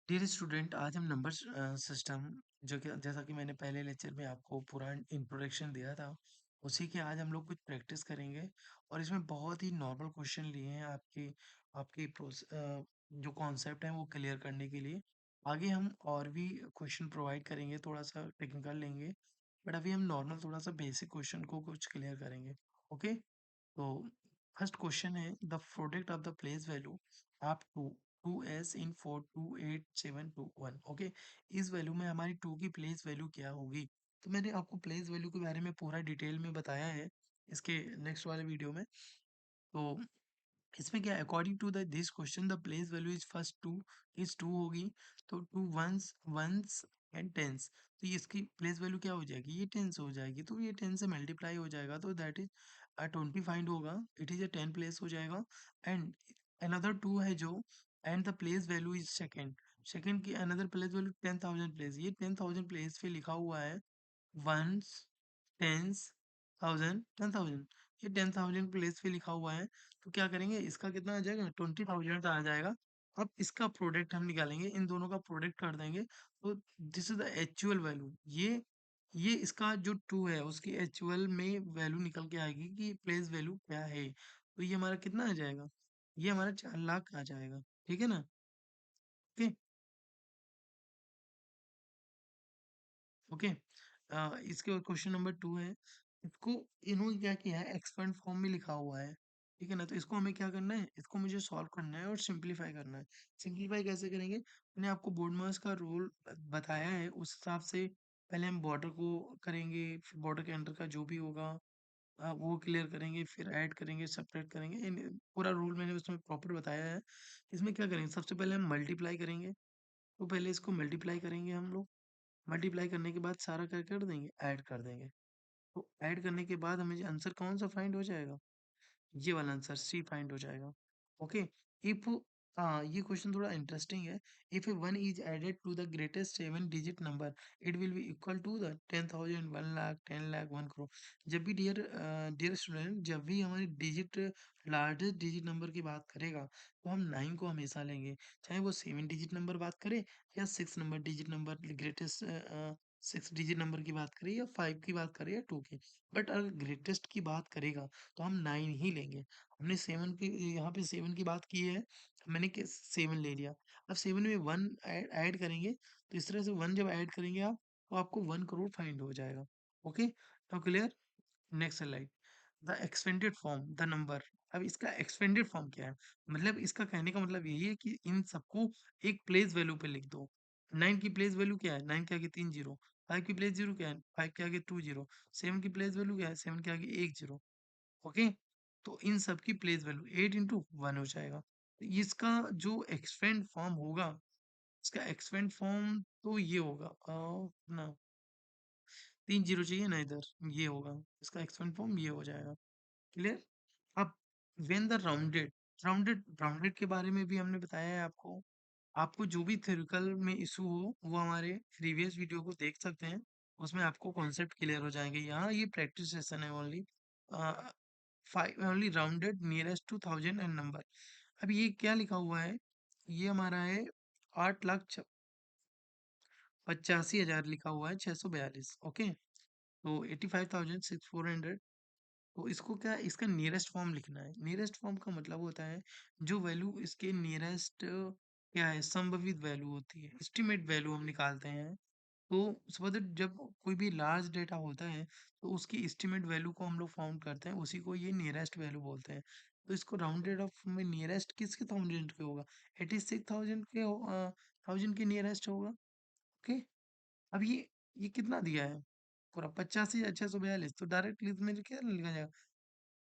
Dear student, आज हम number system जो कि जैसा कि मैंने पहले लेक्चर में आपको पूरा इंट्रोडक्शन दिया था, उसी के आज हम लोग कुछ प्रैक्टिस करेंगे। और इसमें बहुत ही नॉर्मल क्वेश्चन लिए हैं आपकी आपकी जो कॉन्सेप्ट है वो क्लियर करने के लिए। आगे हम और भी क्वेश्चन प्रोवाइड करेंगे, थोड़ा सा टेक्निकल लेंगे, बट अभी हम नॉर्मल थोड़ा सा बेसिक क्वेश्चन को कुछ क्लियर करेंगे। ओके, तो फर्स्ट क्वेश्चन है the product of the place value आप टू एस इन 428,721। ओके, इस वैल्यू में हमारी टू की प्लेस वैल्यू क्या होगी? तो मैंने आपको प्लेस वैल्यू के बारे में पूरा डिटेल में बताया है इसके नेक्स्ट वाले वीडियो में। तो इसमें क्या है, according to the this question the place value is first two is two होगी। तो two ones ones and tens, तो ये इसकी प्लेस वैल्यू क्या हो जाएगी? ये टेंस हो जाएगी, तो ये टेन से मल्टीप्लाई हो जाएगा, तो दैट इज 20 फाइंड होगा, इट इज अ 10 प्लेस हो जाएगा। एंड अनदर टू है जो, and the place value is second, second की अनदर प्लेस वैल्यू 10,000 प्लेस, ये 10,000 प्लेस पे लिखा हुआ है वंस, टेंस, थाउजेंड, 10,000, ये 10,000 प्लेस पे लिखा हुआ है। तो क्या करेंगे, इसका कितना आ जाएगा? 20,000 आ जाएगा। अब इसका प्रोडक्ट हम निकालेंगे, इन दोनों का प्रोडक्ट कर देंगे, तो this is the actual value. ये इसका जो टू है उसकी एक्चुअल में वैल्यू निकल के आएगी कि प्लेस वैल्यू क्या है। तो ये हमारा कितना आ जाएगा? ये हमारा 4 लाख आ जाएगा। ठीक है ना? ओके। ओके, इसके बाद क्वेश्चन नंबर टू है, इसको इन्होंने क्या किया है, एक्सपेंड फॉर्म में लिखा हुआ है। ठीक है ना? तो इसको हमें क्या करना है, इसको मुझे सॉल्व करना है और सिंप्लीफाई करना है। सिंप्लीफाई कैसे करेंगे? मैंने आपको बोर्ड मास का रूल बताया है, उस हिसाब से पहले हम बॉर्डर को करेंगे, फिर बॉर्डर के अंडर का जो भी होगा वो क्लियर करेंगे, फिर ऐड करेंगे, सब्ट्रैक्ट करेंगे, पूरा रूल मैंने उसमें प्रॉपर बताया है। इसमें क्या करेंगे, सबसे पहले हम मल्टीप्लाई करेंगे, तो पहले इसको मल्टीप्लाई करेंगे हम लोग। मल्टीप्लाई करने के बाद सारा क्या कर देंगे, ऐड कर देंगे। तो ऐड करने के बाद हमें आंसर कौन सा फाइंड हो जाएगा? ये वाला आंसर सी फाइंड हो जाएगा। ओके, इफ ये क्वेश्चन थोड़ा इंटरेस्टिंग है। If one is added to the greatest 7 digit number it will be equal to the 10,000, 1 lakh, 10 lakh, 1 crore. जब भी डियर स्टूडेंट, जब भी हमारी डिजिट लार्जेस्ट डिजिट नंबर की बात करेगा, तो हम 9 को हमेशा लेंगे, चाहे वो 7 डिजिट नंबर बात करे या 6 number digit number, greatest 6 digit number की बात करें, या 5 की बात करें, या 2 की। बट अगर ग्रेटेस्ट की बात करेगा तो हम 9 ही लेंगे। हमने 7 की, यहाँ पे 7 की बात की है, मैंने 7 ले लिया। अब 7 में 1 ऐड करेंगे, तो इस तरह से 1 जब ऐड करेंगे आप, तो आपको 1 करोड़ फाइंड हो जाएगा। Okay, now clear. Next slide, the expanded form the number. अब इसका एक्सपेंडेड फॉर्म क्या है? मतलब इसका कहने का मतलब यही है कि इन सबको एक प्लेस वैल्यू पे लिख दो। 9 की प्लेस वैल्यू क्या है? 9 के आगे 3 जीरो। 5 की प्लेस जीरो क्या है? 5 के आगे 2 जीरो। 7 की प्लेस वैल्यू क्या है? 7 के आगे 1 जीरो। ओके, तो इन सब की प्लेस वैल्यू 8 इंटू 1 हो जाएगा। तो इसका जो एक्सपेंड फॉर्म होगा, इसका एक्सपेंड फॉर्म तो ये होगा, ना 3 जीरो चाहिए ना इधर, ये होगा, इसका एक्सपेंड फॉर्म ये हो जाएगा। क्लियर। अब व्हेन द राउंडेड, राउंडेड के बारे में भी हमने बताया है आपको। आपको जो भी थ्योरिकल में इशू हो वो हमारे प्रीवियस वीडियो को देख सकते हैं, उसमें आपको कॉन्सेप्ट क्लियर हो जाएंगे। यहाँ ये प्रैक्टिस सेशन है only. Five only rounded nearest to 1000 and number. अब ये क्या लिखा हुआ है, ये हमारा है 8,85,000 लिखा हुआ है 642। ओके, तो 85,400। तो इसको क्या, इसका नियरेस्ट फॉर्म लिखना है। नियरेस्ट फॉर्म का मतलब होता है जो वैल्यू इसके नियरेस्ट क्या है, संभावित वैल्यू होती है, एस्टिमेट वैल्यू हम निकालते हैं। तो सपोज जब कोई भी लार्ज डेटा होता है, तो उसकी एस्टिमेट वैल्यू को हम लोग फाउंड करते हैं, उसी को ये नियरेस्ट वैल्यू बोलते हैं। तो इसको राउंडेड ऑफ में नियरेस्ट किसके थाउजेंड के होगा? 86,000 के 1000 के नियरेस्ट होगा। ओके, अब ये कितना दिया है? पूरा 85,642, तो डायरेक्टली मेरे क्या लिखा जाएगा?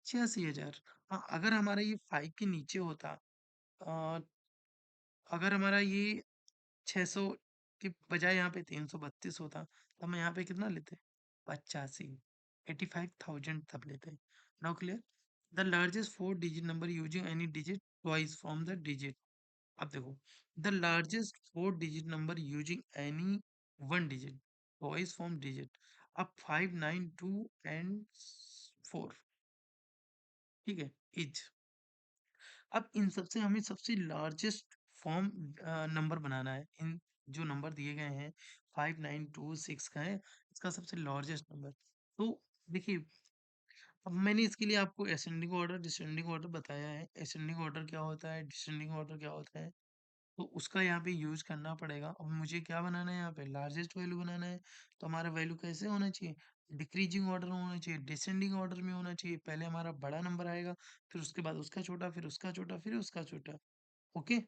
86,000। हाँ, अगर हमारा ये 5 के नीचे होता, अ, अगर हमारा ये 600 के बजाय यहाँ पे 332 होता, तो हम यहाँ पे कितना लेते? 85, 85,000 तब लेते। Now clear. The largest 4 digit number using any digit twice from the digit. अब देखो, the largest 4 digit number using any 1 digit twice from digit. अब 5, 9, 2 एंड 4। ठीक है, इज। अब इन सबसे हमें सबसे लार्जेस्ट फॉर्म नंबर बनाना है। इन जो नंबर दिए गए हैं 5, 9, 2, 6 का है, इसका सबसे लार्जेस्ट नंबर। तो देखिए, अब मैंने इसके लिए आपको असेंडिंग ऑर्डर, डिसेंडिंग ऑर्डर बताया है। असेंडिंग ऑर्डर क्या होता है, डिसेंडिंग ऑर्डर क्या होता है, तो उसका यहाँ पे यूज़ करना पड़ेगा। अब मुझे क्या बनाना है, यहाँ पे लार्जेस्ट वैल्यू बनाना है, तो हमारा वैल्यू कैसे होना चाहिए? डिक्रीजिंग ऑर्डर में होना चाहिए, डिसेंडिंग ऑर्डर में होना चाहिए। पहले हमारा बड़ा नंबर आएगा, फिर उसके बाद उसका छोटा, फिर उसका छोटा, फिर उसका छोटा। Okay,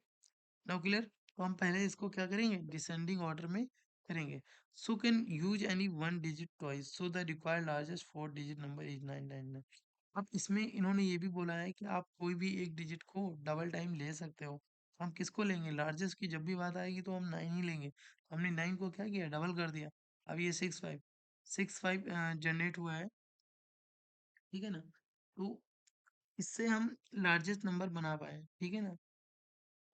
now clear? तो हम पहले इसको क्या करेंगे, डिसेंडिंग ऑर्डर में करेंगे। So can use any one digit twice so the required largest four digit number is 999। अब इसमें इन्होंने ये भी बोला है कि आप कोई भी एक डिजिट को डबल टाइम ले सकते हो। हम किसको लेंगे, लार्जेस्ट की जब भी बात आएगी तो हम 9 ही लेंगे। हमने 9 को क्या किया, डबल कर दिया। अब ये 6 5 जनरेट हुआ है, ठीक है ना? तो इससे हम लार्जेस्ट नंबर बना पाए, ठीक है ना?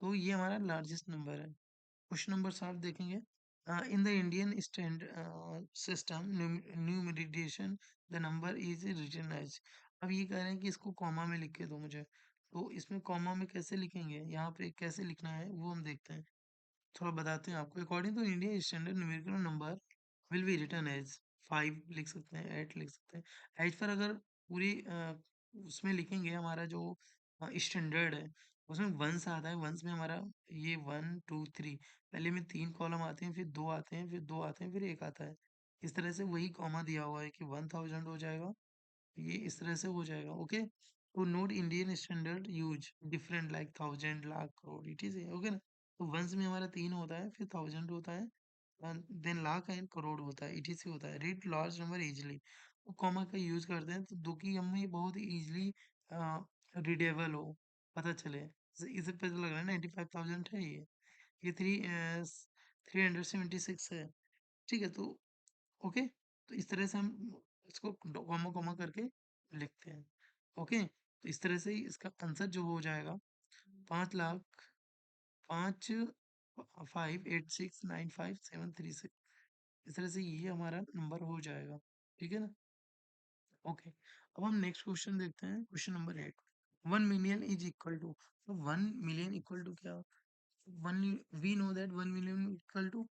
तो ये हमारा लार्जेस्ट नंबर है। क्वेश्चन नंबर 7 देखेंगे। In the Indian standard system numeration the number is written as. अब ये कह रहे हैं कि इसको कॉमा में लिख के दो मुझे, तो इसमें कॉमा में कैसे लिखेंगे, यहाँ पे कैसे लिखना है वो हम देखते हैं। थोड़ा बताते हैं आपको। According to India standard numerical number will be written as 5 लिख सकते हैं, 8 लिख सकते हैं। एज पर अगर पूरी उसमें लिखेंगे, हमारा जो स्टैंडर्ड है उसमें वंस आता है। वंस में हमारा ये 1 2 3, पहले में 3 कॉलम आते हैं, फिर 2 आते हैं, फिर 2 आते हैं, फिर 1 आता है। इस तरह से वही कॉमा दिया हुआ है कि 1000 हो जाएगा, ये इस तरह से हो जाएगा। ओके, तो note Indian standard use different like thousand, lakh, crore, it is okay ना। तो वंस में हमारा 3 होता है, फिर थाउजेंड होता है, देन लाख एंड करोड़ होता है, ईटीसी होता है। रीड लार्ज नंबर इजीली, तो कॉमा का यूज करते हैं तो दो की हमें बहुत इजीली रीडेबल हो, पता चले। इसे पता लग रहा है 95,000 है ये 376 है, ठीक है। तो ओके, तो इस तरह से हम इसको कॉमा कॉमा करके लिखते हैं। ओके, तो इस तरह से ही इसका आंसर जो हो जाएगा 5 लाख 5,58,695,736। इस तरह से ये हमारा नंबर हो जाएगा, ठीक है ना। ओके, अब हम नेक्स्ट क्वेश्चन देखते हैं। Question number 8, 1 million is equal to, 1 million equal to क्या, one, we know that 1 million equal to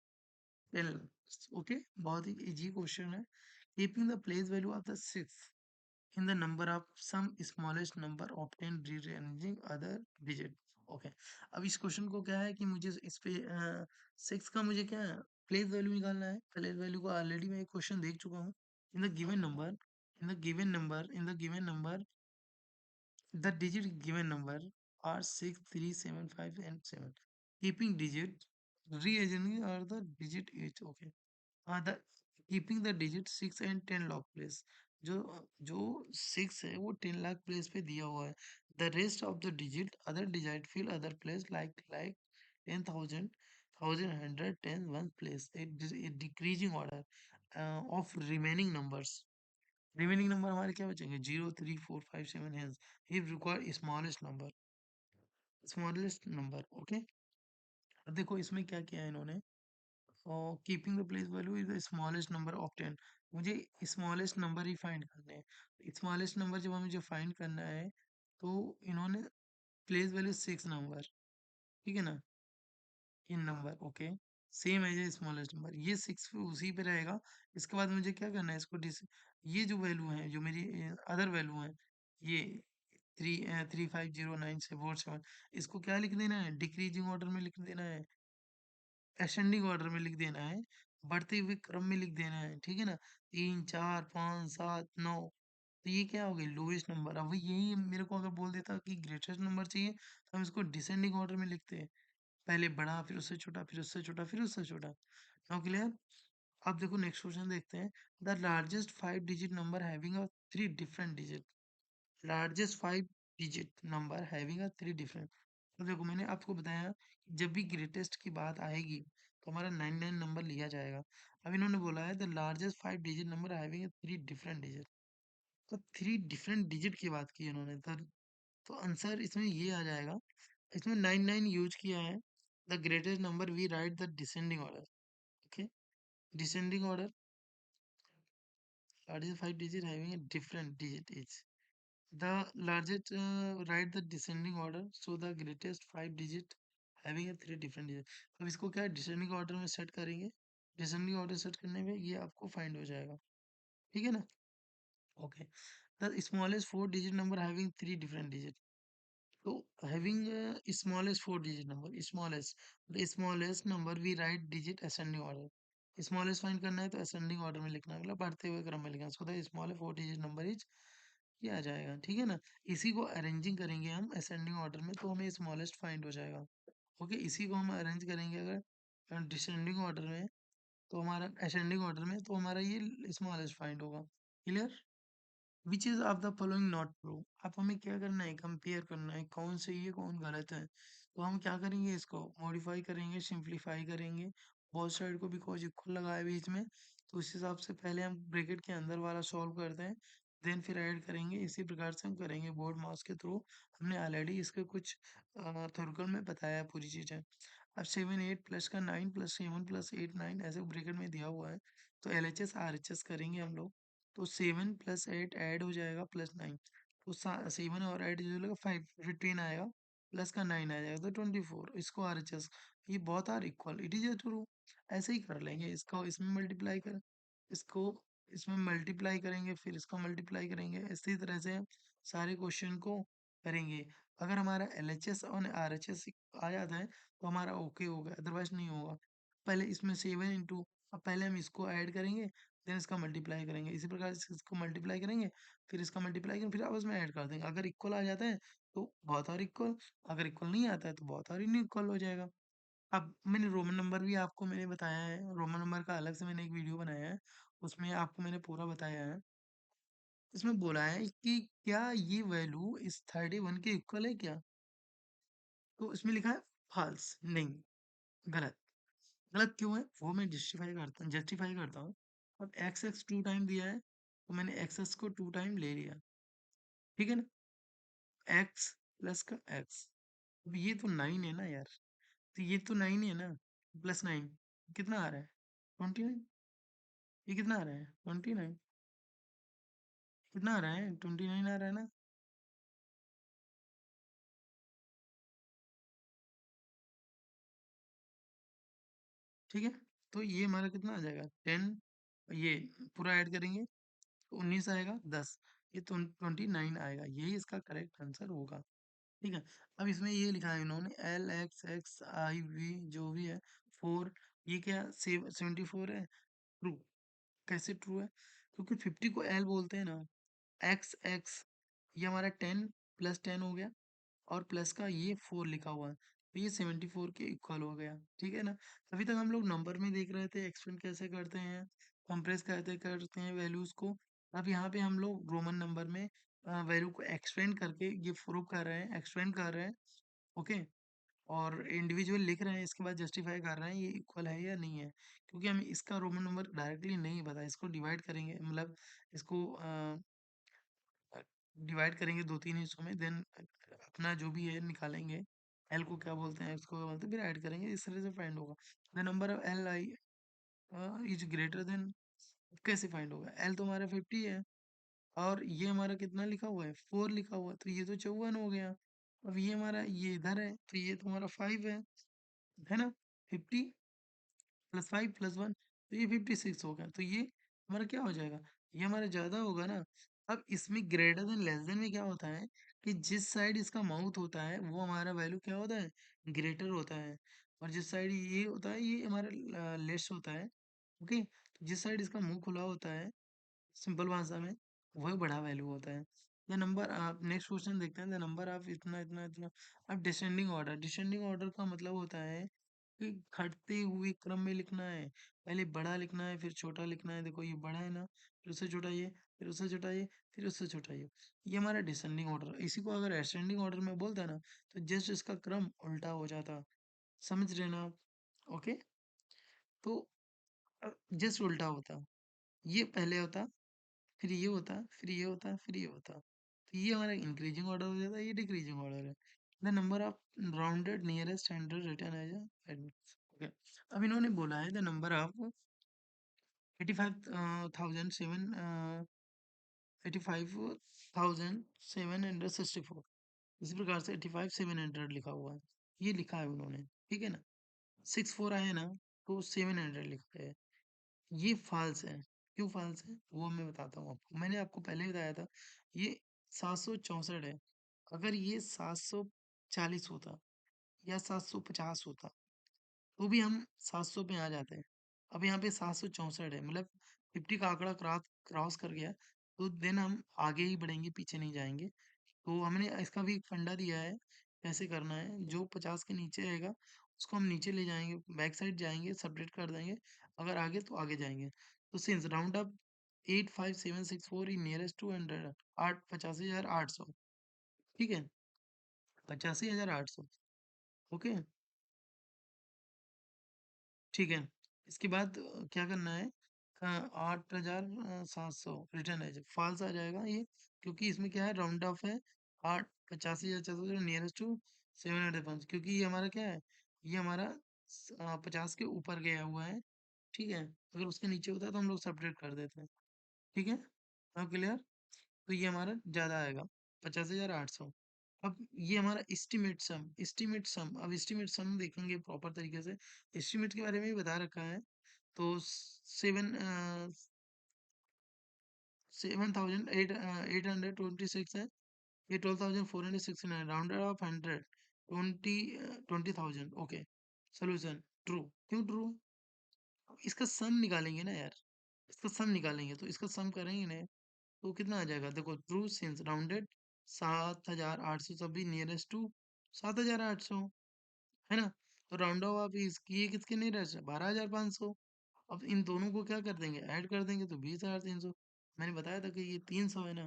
10 lakhs। Okay, बहुत ही इजी क्वेश्चन है। Keeping the place value of the six in the number of some smallest number obtained rearranging other digit। Okay, अब इस question को क्या है कि मुझे इस पे 6 का मुझे क्या है, प्लेस वैल्यू निकालना है। प्लेस वैल्यू को ऑलरेडी मैं एक क्वेश्चन देख चुका हूँ। In the given number, the digit given number are 6 3 7 5 and 7, keeping digit rearranging are the digit 8। okay, the keeping the digit 6 and 10 lakh place, जो जो 6 है वो 10 लाख प्लेस पे दिया हुआ है। The rest of the digit other digit fill other place like 10,000, 1,100, 10 one place, a decreasing order of remaining numbers. Remaining number हमारे क्या बचेंगे, 0 3 4 5 7 hence he require smallest number. Okay, अब देखो इसमें क्या किया है इन्होंने, और keeping the place value is the smallest number of 10। मुझे स्मॉलेस्ट नंबर ही फाइंड करने हैं। स्मॉलेस्ट नंबर जब मुझे फाइंड करना है तो इन्होंने प्लेस वैल्यू 6 नंबर, ठीक है ना, इन नंबर। ओके, सेम है ये स्मॉलेस्ट नंबर, ये 6 पे उसी पे रहेगा। इसके बाद मुझे क्या करना है, इसको ये जो वैल्यू है, जो मेरी अदर वैल्यू है, ये 3 3 5 0 9 से 4 7, इसको क्या लिख देना है, डिक्रीजिंग ऑर्डर में लिख देना है, असेंडिंग ऑर्डर में लिख देना है, बढ़ते हुए क्रम में लिख देना है, ठीक है ना। 3 4 5 7 9, तो ये क्या हो गई, लोएस्ट नंबर। अब यही मेरे को अगर बोल देता कि ग्रेटेस्ट नंबर चाहिए तो हम इसको डिसेंडिंग ऑर्डर में लिखते हैं, पहले बड़ा, फिर उससे छोटा, फिर उससे छोटा, फिर उससे छोटा। Now clear? अब देखो नेक्स्ट क्वेश्चन देखते हैं। The largest 5 digit number having a 3 different digit, largest 5 digit number having a 3 different. तो देखो मैंने आपको बताया कि जब भी ग्रेटेस्ट की बात आएगी तो हमारा 99 नंबर लिया जाएगा। अब इन्होंने बोला है the largest 5 digit number having 3 different digit, तो 3 डिफरेंट डिजिट की बात की इन्होंने, तो आंसर इसमें ये आ जाएगा। इसमें 99 यूज किया है। The greatest number we write the descending order. Okay, descending order, largest 5 digit having a different digit each, the largest write the descending order, so the greatest 5 digit having three different digit. अब इसको क्या descending order में set करेंगे, descending order set करने में ये आपको find हो जाएगा, ठीक है ना। Okay, the smallest four digit number having three different digit. तो having a smallest four digit number, smallest, the smallest number we write digit ascending order। smallest find करना है तो ascending order में लिखना है, मतलब बढ़ते हुए क्रम में लिखना है। So the small four digit number is, ये आ जाएगा, ठीक है ना। इसी को अरेंजिंग करेंगे हम ascending order में तो हमें smallest फाइंड हो जाएगा। ओके, इसी को हम अरेंज करेंगे अगर डिसेंडिंग ऑर्डर में, तो हमारा ascending ऑर्डर में, तो हमारा ये स्मॉलेस्ट फाइंड होगा। Clear. Which is of the following not true. अब हमें क्या करना है, कंपेयर करना है कौन सही है कौन गलत है। तो हम क्या करेंगे, इसको मॉडिफाई करेंगे, सिंप्लीफाई करेंगे, बोथ साइड को बिकॉज इक्वल लगाए बीच में, तो इस हिसाब से पहले हम ब्रैकेट के अंदर वाला सॉल्व करते हैं, देन फिर ऐड करेंगे। इसी प्रकार से हम करेंगे बोर्ड मास के थ्रू। हमने ऑलरेडी इसके कुछ थोरकल में बताया है पूरी चीज़ें। अब 7 8 प्लस का 9 प्लस 7 + 8 9 ऐसे ब्रैकेट में दिया हुआ है, तो LHS RHS करेंगे हम लोग। तो 7 + 8 ऐड हो जाएगा +9, तो 7 और 8 जो लगेगा 5 15 आएगा, प्लस का 9 आ जाएगा तो 24। इसको RHS, ये बहुत are equal, it is true. ऐसे ही कर लेंगे, इसको इसमें मल्टीप्लाई कर, इसको इसमें मल्टीप्लाई करेंगे, फिर इसको मल्टीप्लाई करेंगे, इसी तरह से सारे क्वेश्चन को करेंगे। अगर हमारा LHS और RHS आ जाता है तो हमारा ओके हो गया, अदरवाइज नहीं होगा। पहले इसमें 7 इंटू, अब पहले हम इसको ऐड करेंगे, देन इसका मल्टीप्लाई करेंगे, इसी प्रकार से इसको मल्टीप्लाई करेंगे, फिर इसका मल्टीप्लाई करेंगे, फिर आपस में ऐड कर देंगे। अगर इक्वल आ जाता है तो बहुत और इक्वल, अगर इक्वल नहीं आता है तो बहुत और इक्वल हो जाएगा। अब मैंने रोमन नंबर भी आपको मैंने बताया है, रोमन नंबर का अलग से मैंने एक वीडियो बनाया है, उसमें आपको मैंने पूरा बताया है। इसमें बोला है कि क्या ये वैल्यू इस 31 के इक्वल है क्या, तो इसमें लिखा है फॉल्स, नहीं, गलत। गलत क्यों है वो मैं जस्टिफाई करता हूँ। अब एक्स एक्स टू टाइम दिया है, तो मैंने एक्स एक्स को टू टाइम ले लिया, ठीक है ना। एक्स प्लस का एक्स, अब ये तो 9 है ना यार, तो ये तो 9 है ना, +9 कितना आ रहा है, 29। ये कितना आ रहा है, 29। कितना आ रहा है, 29 आ रहा है ना। ठीक है, तो ये हमारा कितना आ जाएगा 10, ये पूरा ऐड करेंगे तो 19 आएगा, 10, ये तो 29 आएगा, यही इसका करेक्ट आंसर होगा। ठीक है, अब इसमें ये लिखा है इन्होंने LXXIV जो भी है 4, ये क्या 74 है, ट्रू। कैसे ट्रू है, क्योंकि 50 को L बोलते हैं ना। एक्स एक्स, ये हमारा 10 + 10 हो गया, और प्लस का ये 4 लिखा हुआ है, तो ये 74 के इक्वल हो गया, ठीक है ना। अभी तक हम लोग नंबर में देख रहे थे एक्सपेंड कैसे करते हैं, कंप्रेस कैसे करते हैं वैल्यूज को। अब यहाँ पे हम लोग रोमन नंबर में वैल्यू को एक्सपेंड करके ये प्रूव कर रहे हैं, एक्सपेंड कर रहे हैं। ओके, और इंडिविजुअल लिख रहे हैं, इसके बाद जस्टिफाई कर रहे हैं ये इक्वल है या नहीं है, क्योंकि हमें इसका रोमन नंबर डायरेक्टली नहीं पता, इसको डिवाइड करेंगे, मतलब इसको डिवाइड करेंगे दो तीन हिस्सों में, देन अपना जो भी है निकालेंगे, एल को क्या बोलते हैं, एक्स को क्या बोलते हैं, फिर ऐड करेंगे, इस तरह से फाइंड होगा। The number of LI is greater than, कैसे फाइंड होगा, एल तो हमारा 50 है, और ये हमारा कितना लिखा हुआ है 4 लिखा हुआ है, तो ये तो 54 हो गया। अब ये हमारा ये इधर है, तो ये तो हमारा 5 है ना। 50 +5 + 1, तो ये 56 हो गया, तो ये हमारा क्या हो जाएगा, ये हमारा ज़्यादा होगा ना। अब इसमें ग्रेटर देन लेस देन में क्या होता है कि जिस साइड इसका माउथ होता है वो हमारा वैल्यू क्या होता है, ग्रेटर होता है, और जिस साइड ये होता है ये हमारा लेस होता है। ओके, तो जिस साइड इसका मुंह खुला होता है, सिंपल भाषा में, वही बड़ा वैल्यू होता है। द नंबर, आप नेक्स्ट क्वेश्चन देखते हैं, द नंबर ऑफ इतना इतना इतना। अब डिसेंडिंग ऑर्डर का मतलब होता है कि घटते हुए क्रम में लिखना है, पहले बड़ा लिखना है फिर छोटा लिखना है। देखो ये बड़ा है ना, फिर उससे छोटा ये, फिर उससे छोटा ये, फिर उससे छोटा ये हमारा डिसेंडिंग ऑर्डर। इसी को अगर असेंडिंग ऑर्डर में बोलता ना, तो जस्ट इसका क्रम उल्टा हो जाता, समझ रहे ना आप। ओके, तो जस्ट उल्टा होता, ये पहले होता, फिर ये होता, फिर ये होता, फिर ये होता, तो ये हमारा इंक्रीजिंग ऑर्डर हो जाता है, ये डिक्रीजिंग ऑर्डर है। The number of rounded nearest hundred written as okay. अब इन्होंने बोला है द नंबर ऑफ 85,764, इसी प्रकार से 85,700 लिखा हुआ है, ये लिखा है उन्होंने। ठीक है ना? 64 आया ना, तो 700 लिखा है। ये फ़ाल्स है। क्यों फ़ाल्स है? वो मैं बताता हूँ आपको। मैंने आपको पहले ही बताया था, ये 764 है। अगर ये 740 होता या 750 होता, तो भी हम 700 पे आ जाते हैं। अब यहाँ पे 764 है, मतलब 50 का आंकड़ा क्रॉस कर गया, तो देन हम आगे ही बढ़ेंगे, पीछे नहीं जाएँगे। तो हमने इसका भी एक फंडा दिया है, कैसे करना है, जो 50 के नीचे आएगा, उसको हम नीचे ले जाएँगे, बैक साइड जाएँगे, सबट्रैक्ट कर देंगे, अगर आगे तो आगे जाएँगे। तो since round up 85764 is nearest to 100 8 85,800 ठीक है? 85,800 ओके, ठीक है। इसके बाद क्या करना है 8,700 रिटर्न एज फॉल्स आ जाएगा ये, क्योंकि इसमें क्या है राउंड ऑफ है 8 85,400 नियरेस्ट टू 705 क्योंकि ये हमारा क्या है, ये हमारा 50 के ऊपर गया हुआ है, ठीक है? अगर उसके नीचे होता है तो हम लोग सब्ट्रैक्ट कर देते हैं, ठीक है? Now clear? तो ये हमारा ज़्यादा आएगा 50,800। अब ये हमारा एस्टीमेट सम अब एस्टीमेट सम देखेंगे प्रॉपर तरीके से। एस्टीमेट के बारे में भी बता रखा है। तो 7,826 है। ये 12,469 rounded off 100 20,000 okay. Solution true. क्यों ट्रू? इसका सम निकालेंगे ना यार, इसका सम निकालेंगे तो इसका सम करेंगे ना, तो कितना आ जाएगा देखो, ट्रू सिंस राउंडेड 7,800 सभी नियरेस्ट टू 7,800 है ना? तो राउंड ऑफ आप इसकी ये किसके नियरेस्ट है 12,500। अब इन दोनों को क्या कर देंगे, ऐड कर देंगे तो 20,300। मैंने बताया था कि ये 300 है ना,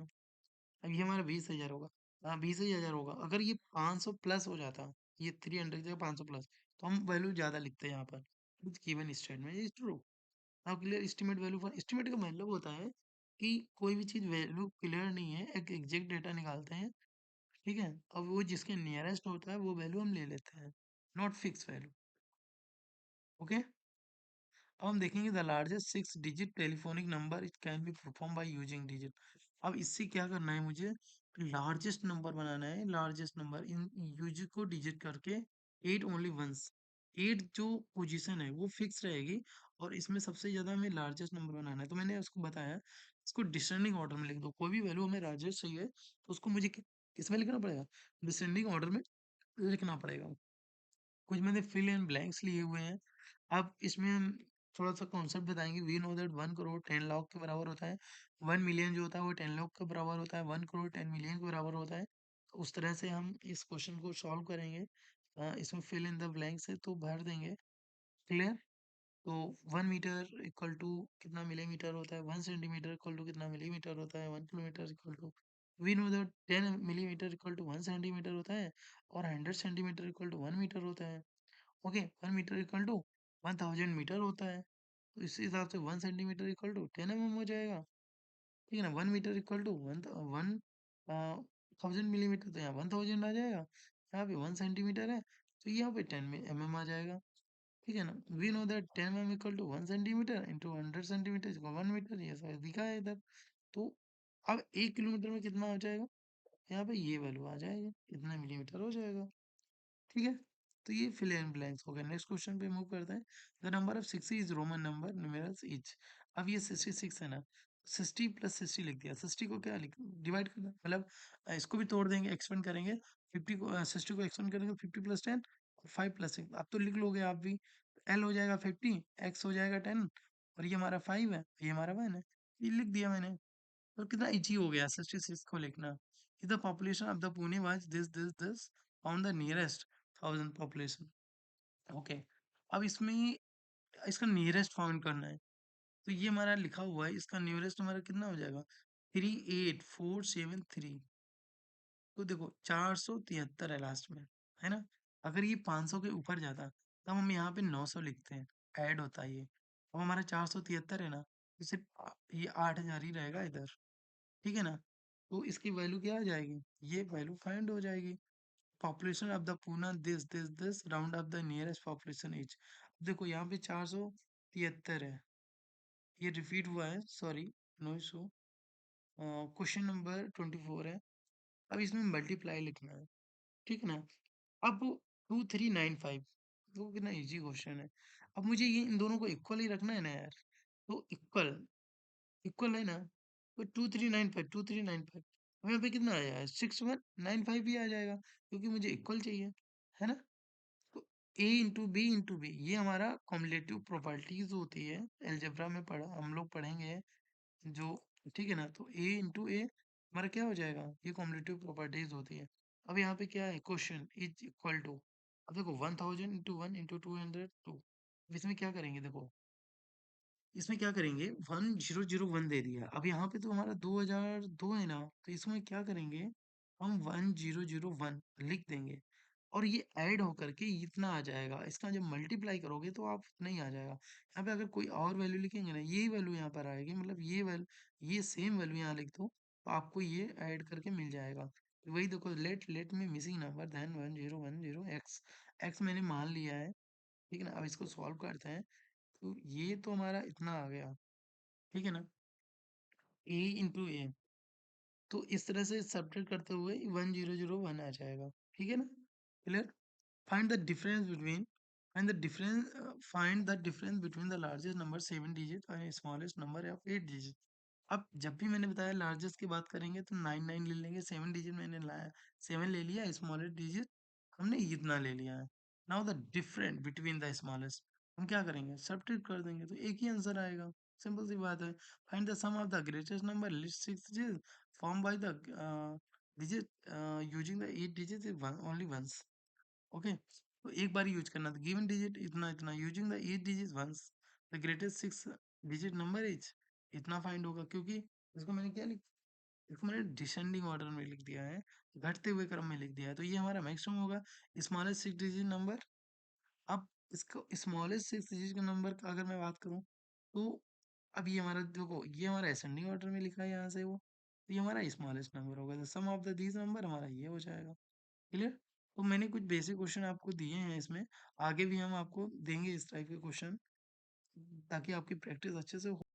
अब ये हमारा 20,000 होगा। हाँ 20,000 होगा, अगर ये 500 प्लस हो जाता, ये 300 की जगह 500 प्लस, तो हम वैल्यू ज्यादा लिखते हैं यहाँ पर। Given statement is true. Now clear estimate value for estimate का मतलब होता है कि कोई भी चीज़ वैल्यू क्लियर नहीं है, एक एग्जैक्ट डेटा निकालते हैं, ठीक है? अब वो जिसके नियरेस्ट होता है वो वैल्यू हम ले लेते हैं, नॉट फिक्स वैल्यू, ओके? अब हम देखेंगे the largest 6 digit telephonic number it can be perform by using digit. अब इससे क्या करना है मुझे, लार्जेस्ट नंबर बनाना है, लार्जेस्ट नंबर इन यूज को डिजिट करके 8 ओनली वंस। 8 जो पोजीशन है वो फिक्स रहेगी, और इसमें सबसे ज्यादा हमें लार्जेस्ट नंबर बनाना है। तो मैंने उसको बताया, इसको डिसेंडिंग ऑर्डर में लिख दो, कोई भी वैल्यू हमें लार्जेस्ट चाहिए तो उसको मुझे किसमें लिखना पड़ेगा, डिसेंडिंग ऑर्डर में लिखना पड़ेगा। कुछ मैंने फिल इन ब्लैंक्स लिए हुए हैं। अब इसमें हम थोड़ा-सा कॉन्सेप्ट बताएँगे। We know that 1 crore 10 lakh के बराबर होता है। 1 मिलियन जो होता है वो 10 लाख के बराबर होता है। 1 करोड़ 10 मिलियन के बराबर होता है। तो उस तरह से हम इस क्वेश्चन को सॉल्व करेंगे। इसमें फिल इन द ब्लैंक्स है तो भर देंगे। क्लियर? तो 1 मीटर इक्वल टू कितना मिलीमीटर होता है, 1 सेंटीमीटर इक्वल टू कितना मिलीमीटर होता है, 1 kilometre equal to we know that 10 millimetre equal to 1 centimetre होता है, और 100 सेंटीमीटर इक्वल टू 1 मीटर होता है। Okay, 1 metre equal to 1000 metre होता है। तो इस हिसाब से 1 सेंटीमीटर इक्वल टू 10 mm हो जाएगा। ठीक है ना? 1 मीटर इक्वल टू 1000 मिलीमीटर, तो यहाँ 1000 आ जाएगा। यहाँ पे 1 सेंटीमीटर है, तो यहाँ पे 10 mm आ जाएगा। ठीक है ना? We know that 10 mm equal to 1 centimetre into 100 centimetre equal 1 metre, ये सब दिखा है इधर। तो अब 1 किलोमीटर में कितना हो जाएगा? यहाँ पे ये वैल्यू आ जाएगी, इतना मिलीमीटर हो जाएगा। ठीक है? तो ये फिल इन ब्लैंक्स हो गया। नेक्स्ट क्वेश्चन पे मूव करते हैं। The number of 60 is Roman number numerals each. अब ये 66 है ना, 60 प्लस 60 लिख दिया। 60 को क्या लिख डिवाइड करना, मतलब इसको भी तोड़ देंगे, एक्सपेंड करेंगे। 50 को 60 को एक्सपेंड करेंगे, 50 प्लस 10 और 5 प्लस 6। अब तो लिख लोगे आप भी। एल हो जाएगा 50, एक्स हो जाएगा 10, और ये हमारा 5 है, ये हमारा 1 है। ये लिख दिया मैंने। तो कितना इजी हो गया 66 को लिखना। If the population of the Pune was this on the nearest 1000 population, okay. अब इसमें इसका नियरेस्ट फाउंड करना है, तो ये हमारा लिखा हुआ है, इसका नियरेस्ट हमारा कितना हो जाएगा 38473। तो देखो 473 है लास्ट में, है ना? अगर ये 500 के ऊपर जाता तब हम यहाँ पे 900 लिखते हैं, ऐड होता है ये। अब हमारा 473 है ना, तो सिर्फ ये 8000 ही रहेगा इधर, ठीक है ना? तो इसकी वैल्यू क्या आ जाएगी, ये वैल्यू फाइंड हो जाएगी। Population of the Poona this round off the nearest population is. देखो यहाँ पे 473 है, ये रिपीट हुआ है, sorry, no issue. Question number 24 है। अब इसमें मल्टीप्लाई लिखना है, ठीक है ना? अब 2395 तो कितना इजी क्वेश्चन है। अब मुझे ये इन दोनों को इक्वल ही रखना है ना यार, तो इक्वल इक्वल है ना, तो 2395 2395, अब यहाँ पे कितना आ जाएगा 6195 भी आ जाएगा, क्योंकि मुझे इक्वल चाहिए, है ना। तो a इंटू बी ये हमारा कॉम्पिलेटिव प्रॉपर्टीज होती है, अलजेब्रा में पढ़ा हम लोग पढ़ेंगे जो, ठीक है ना। तो a इंटू ए हमारा क्या हो जाएगा, ये कॉम्पिलेटिव प्रॉपर्टीज होती है। अब यहाँ पे क्या है, क्वेश्चन इज इक्वल टू, अब देखो 1000 इंटू 1 इंटू 202, इसमें क्या करेंगे, देखो इसमें क्या करेंगे, 1001 दे दिया, अब यहाँ पे तो हमारा 2002 है ना, तो इसमें क्या करेंगे, हम 1001 लिख देंगे, और ये ऐड होकर के इतना आ जाएगा, इसका जब मल्टीप्लाई करोगे तो आप उतना ही आ जाएगा। यहाँ पे अगर कोई और वैल्यू लिखेंगे ना, यही वैल्यू यहाँ पर आएगी, मतलब ये वैल्यू, ये सेम वैल्यू यहाँ लिख दो, तो आपको ये ऐड करके मिल जाएगा। तो वही देखो, लेट लेट में missing number then 1010 x, x मैंने मान लिया है, ठीक है ना। अब इसको सॉल्व करते हैं, तो ये तो हमारा इतना आ गया, ठीक है ना, a इंटू ए, तो इस तरह से सब्ट्रैक्ट करते हुए 1001 आ जाएगा, ठीक है ना, clear. Find the difference between find the difference between the largest number 7 digit और स्मॉलेस्ट नंबर ऑफ 8 डिजिट। अब जब भी मैंने बताया लार्जेस्ट की बात करेंगे तो 99 ले लेंगे, 7 डिजिट मैंने लाया, 7 ले लिया, स्मॉलेस्ट डिजिट हमने इतना ले लिया है। Now the different between the smallest, हम क्या करेंगे, सब्ट्रैक्ट कर देंगे, तो एक ही आंसर आएगा, सिंपल सी बात है। Find the sum of the greatest number least 6 digit form by the digit using the 8 digit only once. Okay, तो एक बार यूज करना था, गिवन डिजिट इतना इतना, using the 8 digit once, the greatest 6 digit number is इतना find होगा, क्योंकि इसको मैंने क्या लिख, इसको मैंने डिसेंडिंग ऑर्डर में लिख दिया है, घटते हुए क्रम में लिख दिया है, तो ये हमारा मैक्सिमम होगा, स्मॉलेस्ट 6 डिजिट नंबर। अब इसको स्मॉलेस्ट 6 डिजिट का नंबर का अगर मैं बात करूं, तो अब ये हमारा देखो, ये हमारा असेंडिंग ऑर्डर में लिखा है यहाँ से वो, तो ये हमारा स्मॉलेस्ट नंबर होगा, सम ऑफ द दीज नंबर हमारा ये हो जाएगा, क्लियर। तो मैंने कुछ बेसिक क्वेश्चन आपको दिए हैं इसमें, आगे भी हम आपको देंगे इस टाइप के क्वेश्चन, ताकि आपकी प्रैक्टिस अच्छे से हो।